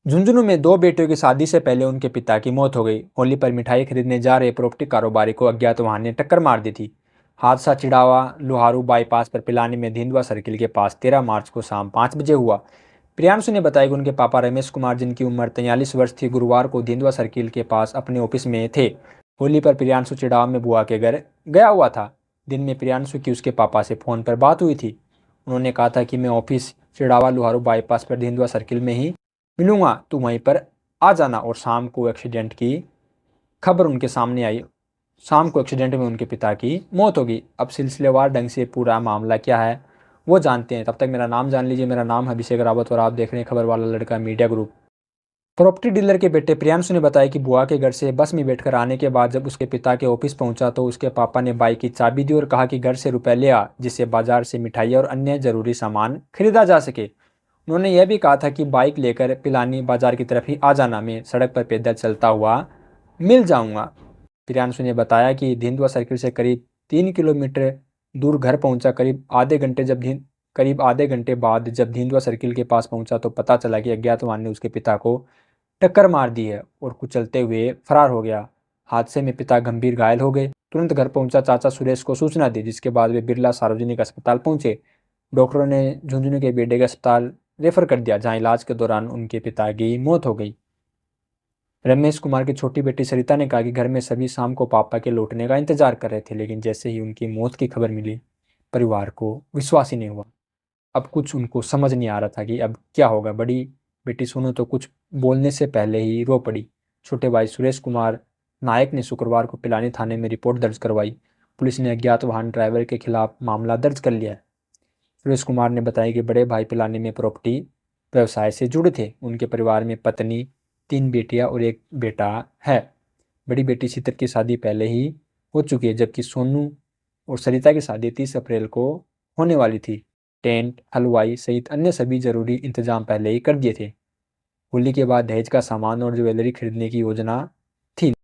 झुंझुनू में दो बेटियों की शादी से पहले उनके पिता की मौत हो गई। होली पर मिठाई खरीदने जा रहे प्रॉपर्टी कारोबारी को अज्ञात वाहन ने टक्कर मार दी थी। हादसा चिड़ावा लुहारू बाईपास पर पिलानी में धिंदवा सर्किल के पास 13 मार्च को शाम 5 बजे हुआ। प्रियांशु ने बताया कि उनके पापा रमेश कुमार, जिनकी उम्र 43 वर्ष थी, गुरुवार को धिंदवा सर्किल के पास अपने ऑफिस में थे। होली पर प्रियांशु चिड़ावा में बुआ के घर गया हुआ था। दिन में प्रियांशु की उसके पापा से फ़ोन पर बात हुई थी। उन्होंने कहा था कि मैं ऑफिस चिड़ावा लुहारू बाईपास पर धिंदवा सर्किल में ही मिलूंगा, तू वहीं पर आ जाना। और शाम को एक्सीडेंट की खबर उनके सामने आई। शाम को एक्सीडेंट में उनके पिता की मौत होगी। अब सिलसिलेवार ढंग से पूरा मामला क्या है वो जानते हैं। तब तक मेरा नाम जान लीजिए। मेरा नाम है अभिषेक रावत और आप देख रहे हैं खबर वाला लड़का मीडिया ग्रुप। प्रॉपर्टी डीलर के बेटे प्रियांशु ने बताया कि बुआ के घर से बस में बैठकर आने के बाद जब उसके पिता के ऑफिस पहुंचा तो उसके पापा ने बाइक की चाबी दी और कहा कि घर से रुपए ले आ, जिससे बाजार से मिठाई और अन्य जरूरी सामान खरीदा जा सके। उन्होंने यह भी कहा था कि बाइक लेकर पिलानी बाजार की तरफ ही आ जाना, मैं सड़क पर पैदल चलता हुआ मिल जाऊंगा। प्रियांशु ने बताया कि धिंदवा सर्किल से करीब 3 किलोमीटर दूर घर पहुंचा। करीब आधे घंटे बाद जब धिंदवा सर्किल के पास पहुंचा तो पता चला कि अज्ञात वाहन ने उसके पिता को टक्कर मार दी है और कुचलते हुए फरार हो गया। हादसे में पिता गंभीर घायल हो गए। तुरंत घर पहुंचा चाचा सुरेश को सूचना दी, जिसके बाद वे बिरला सार्वजनिक अस्पताल पहुंचे। डॉक्टरों ने झुंझुनू के बेटे के अस्पताल रेफर कर दिया, जहां इलाज के दौरान उनके पिता की मौत हो गई। रमेश कुमार की छोटी बेटी सरिता ने कहा कि घर में सभी शाम को पापा के लौटने का इंतजार कर रहे थे, लेकिन जैसे ही उनकी मौत की खबर मिली परिवार को विश्वास ही नहीं हुआ। अब कुछ उनको समझ नहीं आ रहा था कि अब क्या होगा। बड़ी बेटी सोनू तो कुछ बोलने से पहले ही रो पड़ी। छोटे भाई सुरेश कुमार नायक ने शुक्रवार को पिलानी थाने में रिपोर्ट दर्ज करवाई। पुलिस ने अज्ञात वाहन ड्राइवर के खिलाफ मामला दर्ज कर लिया है। सुरेश कुमार ने बताया कि बड़े भाई पिलानी में प्रॉपर्टी व्यवसाय से जुड़े थे। उनके परिवार में पत्नी, 3 बेटियां और एक बेटा है। बड़ी बेटी शीतर की शादी पहले ही हो चुकी है, जबकि सोनू और सरिता की शादी 30 अप्रैल को होने वाली थी। टेंट, हलवाई सहित अन्य सभी जरूरी इंतजाम पहले ही कर दिए थे। होली के बाद दहेज का सामान और ज्वेलरी खरीदने की योजना थी।